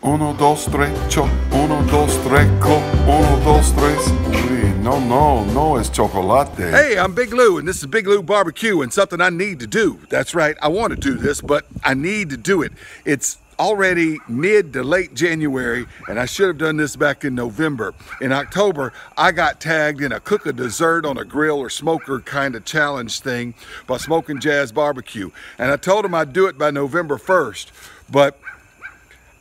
Uno, dos, tres, uno, dos, tres, uno, dos, tres. No, it's chocolate. Hey, I'm Big Lew, and this is Big Lew BBQ, and something I need to do. That's right, I want to do this, but I need to do it. It's already mid to late January, and I should have done this back in November. In October, I got tagged in a cook a dessert on a grill or smoker kind of challenge thing by Smokin Jazz BBQ, and I told them I'd do it by November 1st, but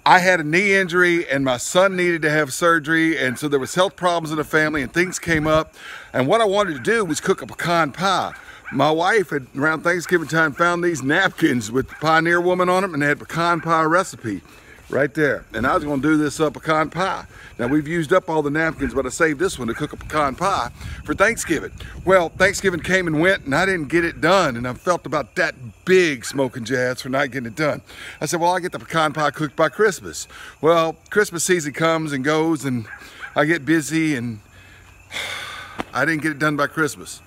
I had a knee injury and my son needed to have surgery, and so there was health problems in the family and things came up, and what I wanted to do was cook a pecan pie. My wife had, around Thanksgiving time, found these napkins with the Pioneer Woman on them, and they had pecan pie recipe right there. And I was going to do this pecan pie. Now, we've used up all the napkins, but I saved this one to cook a pecan pie for Thanksgiving. Well, Thanksgiving came and went, and I didn't get it done, and I felt about that big Smokin Jazz for not getting it done. I said, well, I'll get the pecan pie cooked by Christmas. Well, Christmas season comes and goes, and I get busy, and I didn't get it done by Christmas.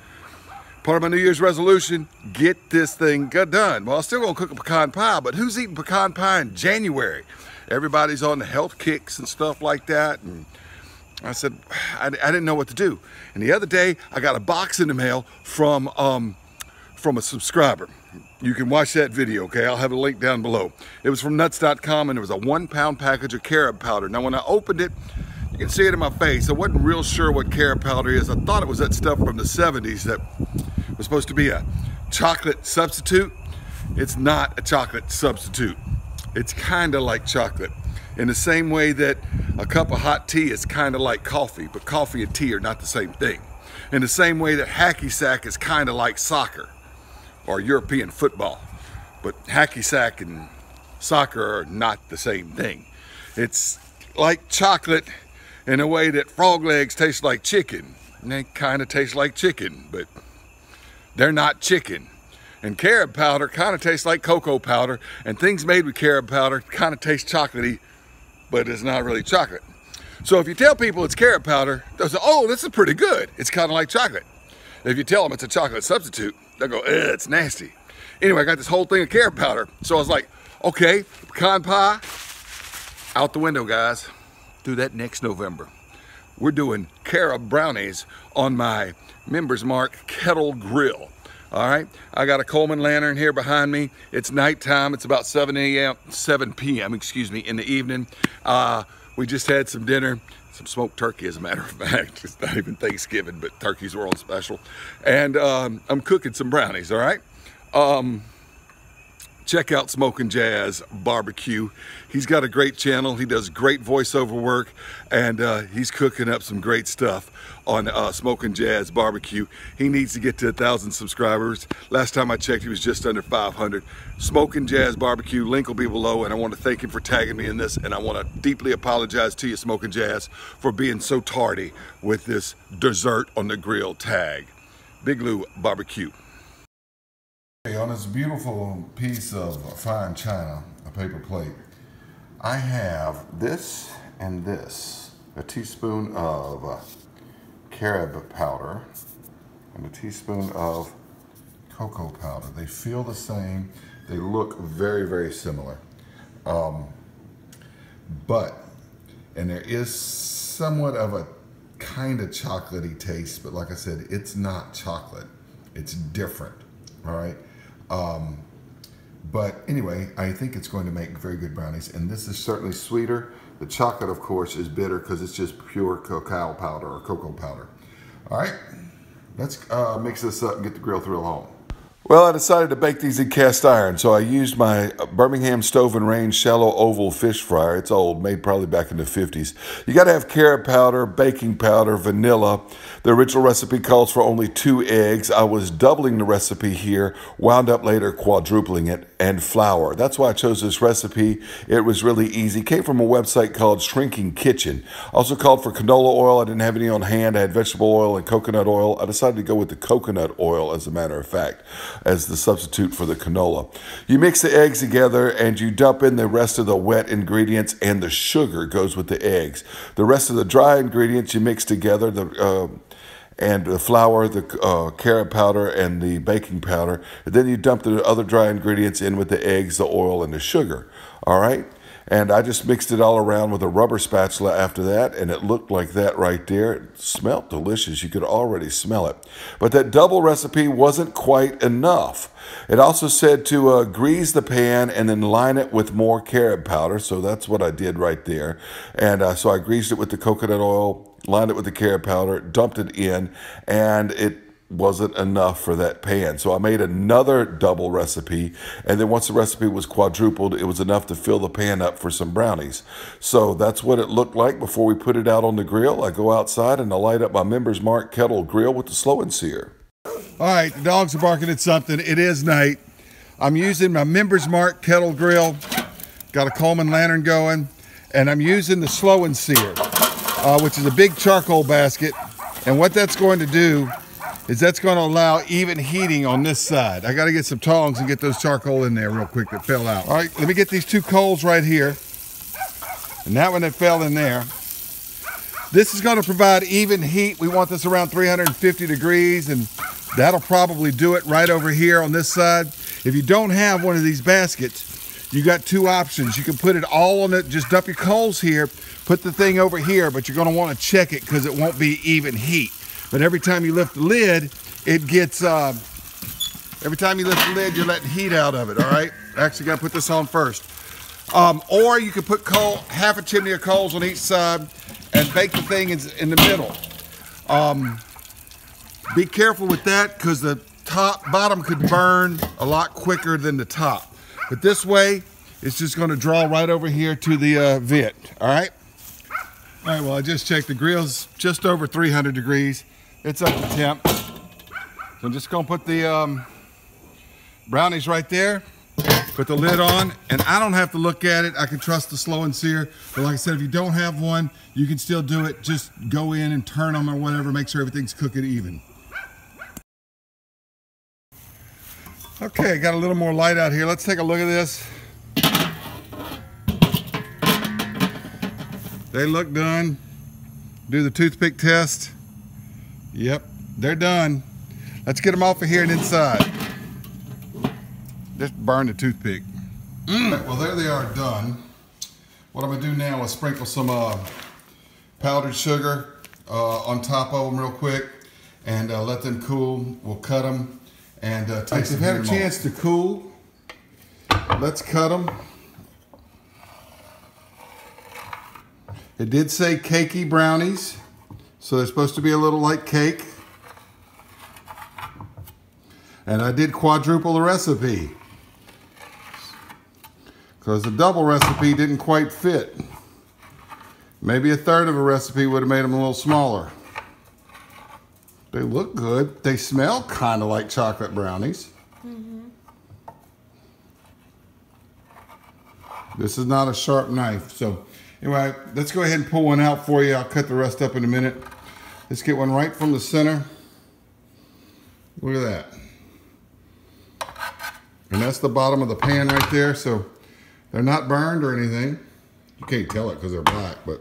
Part of my New Year's resolution, get this thing done. Well, I'm still gonna cook a pecan pie, but who's eating pecan pie in January? Everybody's on the health kicks and stuff like that. And I said, I didn't know what to do. And the other day, I got a box in the mail from a subscriber. You can watch that video, okay? I'll have a link down below. It was from nuts.com, and it was a 1-pound package of Carob powder. Now, when I opened it, you can see it in my face. I wasn't real sure what Carob powder is. I thought it was that stuff from the 70s that was supposed to be a chocolate substitute. It's not a chocolate substitute. It's kind of like chocolate. In the same way that a cup of hot tea is kind of like coffee, but coffee and tea are not the same thing. In the same way that hacky sack is kind of like soccer or European football, but hacky sack and soccer are not the same thing. It's like chocolate in a way that frog legs taste like chicken. And they kind of taste like chicken, but they're not chicken. And Carob powder kind of tastes like cocoa powder, and things made with Carob powder kind of taste chocolatey, but it's not really chocolate. So if you tell people it's Carob powder, they'll say, oh, this is pretty good. It's kind of like chocolate. If you tell them it's a chocolate substitute, they'll go, it's nasty. Anyway, I got this whole thing of Carob powder. So I was like, okay, pecan pie, out the window, guys. Do that next November. We're doing Carob brownies on my Members Mark kettle grill. All right, I got a Coleman lantern here behind me. It's nighttime. It's about 7 p.m. In the evening. We just had some dinner, some smoked turkey, as a matter of fact. It's not even Thanksgiving, but turkeys were on special. And I'm cooking some brownies. All right. Check out Smokin Jazz BBQ. He's got a great channel. He does great voiceover work, and he's cooking up some great stuff on Smokin Jazz BBQ. He needs to get to 1,000 subscribers. Last time I checked, he was just under 500. Smokin Jazz BBQ, link will be below, and I want to thank him for tagging me in this, and I want to deeply apologize to you, Smokin Jazz, for being so tardy with this dessert on the grill tag. Big Lew BBQ. On this beautiful piece of fine china, a paper plate, I have this and this, a teaspoon of Carob powder and a teaspoon of cocoa powder. They feel the same. They look very, very similar. And there is somewhat of a kind of chocolatey taste, but like I said, it's not chocolate. It's different, all right? But anyway, I think it's going to make very good brownies, and this is certainly sweeter. The chocolate, of course, is bitter because it's just pure cacao powder or cocoa powder. All right, let's mix this up and get the grill thrill home. Well, I decided to bake these in cast iron, so I used my Birmingham Stove and Range shallow oval fish fryer. It's old, made probably back in the 50s. You got to have Carob powder, baking powder, vanilla. The original recipe calls for only 2 eggs. I was doubling the recipe here, wound up later quadrupling it, and flour. That's why I chose this recipe. It was really easy. It came from a website called Shrinking Kitchen. Also called for canola oil. I didn't have any on hand. I had vegetable oil and coconut oil. I decided to go with the coconut oil, as a matter of fact, as the substitute for the canola. You mix the eggs together and you dump in the rest of the wet ingredients, and the sugar goes with the eggs. The rest of the dry ingredients you mix together, and the flour, the Carob powder, and the baking powder. And then you dump the other dry ingredients in with the eggs, the oil, and the sugar. All right? And I just mixed it all around with a rubber spatula after that, and it looked like that right there. It smelled delicious. You could already smell it. But that double recipe wasn't quite enough. It also said to grease the pan and then line it with more carob powder. So that's what I did right there. And so I greased it with the coconut oil, lined it with the carob powder, dumped it in, and it wasn't enough for that pan. So I made another double recipe, and then once the recipe was quadrupled, it was enough to fill the pan up for some brownies. So that's what it looked like before we put it out on the grill. I go outside and I light up my Members Mark kettle grill with the slow and sear. All right, the dogs are barking at something. It is night. I'm using my Members Mark kettle grill. Got a Coleman lantern going, and I'm using the slow and sear, which is a big charcoal basket. And what that's going to do is that's going to allow even heating on this side. I got to get some tongs and get those charcoal in there real quick that fell out. All right, let me get these two coals right here, and that one that fell in there. This is going to provide even heat. We want this around 350 degrees, and that'll probably do it right over here on this side. If you don't have one of these baskets, you got two options. You can put it all on it, just dump your coals here, put the thing over here, but you're going to want to check it because it won't be even heat. But every time you lift the lid, it gets, every time you lift the lid, you're letting heat out of it, all right? Actually got to put this on first. Or you could put half a chimney of coals on each side and bake the thing in the middle. Be careful with that because the bottom could burn a lot quicker than the top. But this way, it's just going to draw right over here to the vent, all right? All right, well, I just checked. The grill's just over 300 degrees. It's up to temp. So I'm just going to put the brownies right there, put the lid on, and I don't have to look at it. I can trust the slow and sear. But like I said, if you don't have one, you can still do it. Just go in and turn them or whatever, make sure everything's cooking even. Okay, got a little more light out here. Let's take a look at this. They look done. Do the toothpick test. Yep, they're done. Let's get them off of here and inside. Just burn the toothpick. Well, there they are done. What I'm gonna do now is sprinkle some powdered sugar on top of them real quick and let them cool. We'll cut them and taste them. They've had a chance to cool. Let's cut them. It did say cakey brownies, so they're supposed to be a little like cake. And I did quadruple the recipe because the double recipe didn't quite fit. Maybe a third of a recipe would have made them a little smaller. They look good. They smell kind of like chocolate brownies. This is not a sharp knife, so anyway, let's go ahead and pull one out for you. I'll cut the rest up in a minute. Let's get one right from the center. Look at that. And that's the bottom of the pan right there, so they're not burned or anything. You can't tell it because they're black, but.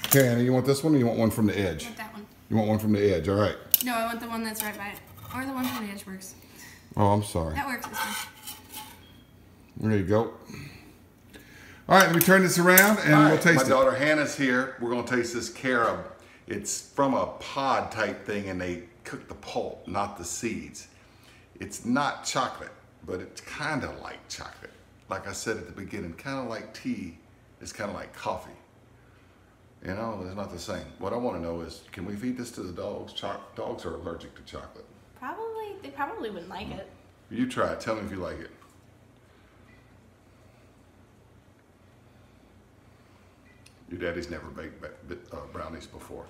Okay, Anna, you want this one or you want one from the edge? I want that one. You want one from the edge, all right. No, I want the one that's right by it. Or the one from the edge works. Oh, I'm sorry. That works this one. There you go. All right, let me turn this around and we'll taste it. My daughter Hannah's here. We're gonna taste this carob. It's from a pod type thing and they cook the pulp, not the seeds. It's not chocolate, but it's kind of like chocolate. Like I said at the beginning, kind of like tea, it's kind of like coffee. You know, it's not the same. What I want to know is, can we feed this to the dogs? Dogs are allergic to chocolate. Probably, they probably wouldn't like it. You try it, tell me if you like it. Your daddy's never baked brownies before.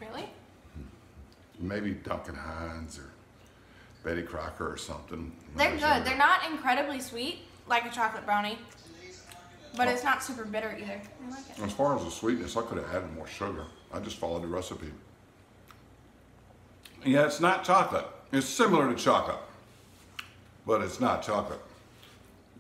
Really? Maybe Duncan Hines or Betty Crocker or something. They're good. They're not incredibly sweet, like a chocolate brownie. But it's not super bitter either. I like it. As far as the sweetness, I could have added more sugar. I just followed the recipe. Yeah, it's not chocolate. It's similar to chocolate, but it's not chocolate.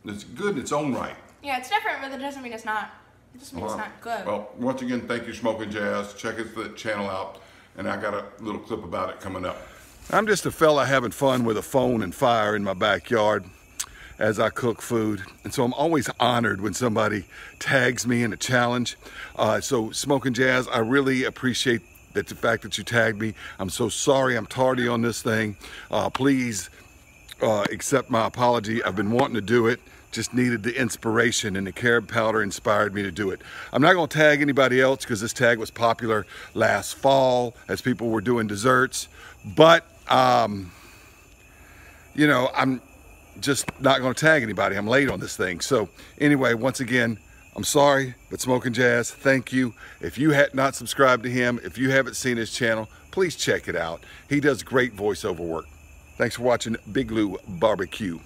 It's good in its own right. Yeah, it's different, but that doesn't mean it's not. It just means it's not good. Well, once again, thank you, Smokin Jazz. Check his channel out, and I got a little clip about it coming up. I'm just a fella having fun with a phone and fire in my backyard. as I cook food. And so I'm always honored when somebody tags me in a challenge. So Smokin Jazz, I really appreciate the fact that you tagged me. I'm so sorry I'm tardy on this thing. Please accept my apology. I've been wanting to do it. Just needed the inspiration, and the Carob powder inspired me to do it. I'm not gonna tag anybody else because this tag was popular last fall as people were doing desserts. But, you know, I'm just not gonna tag anybody. I'm late on this thing. So anyway, once again, I'm sorry, but Smokin Jazz, thank you. If you had not subscribed to him, if you haven't seen his channel, please check it out. He does great voiceover work. Thanks for watching Big Lew BBQ.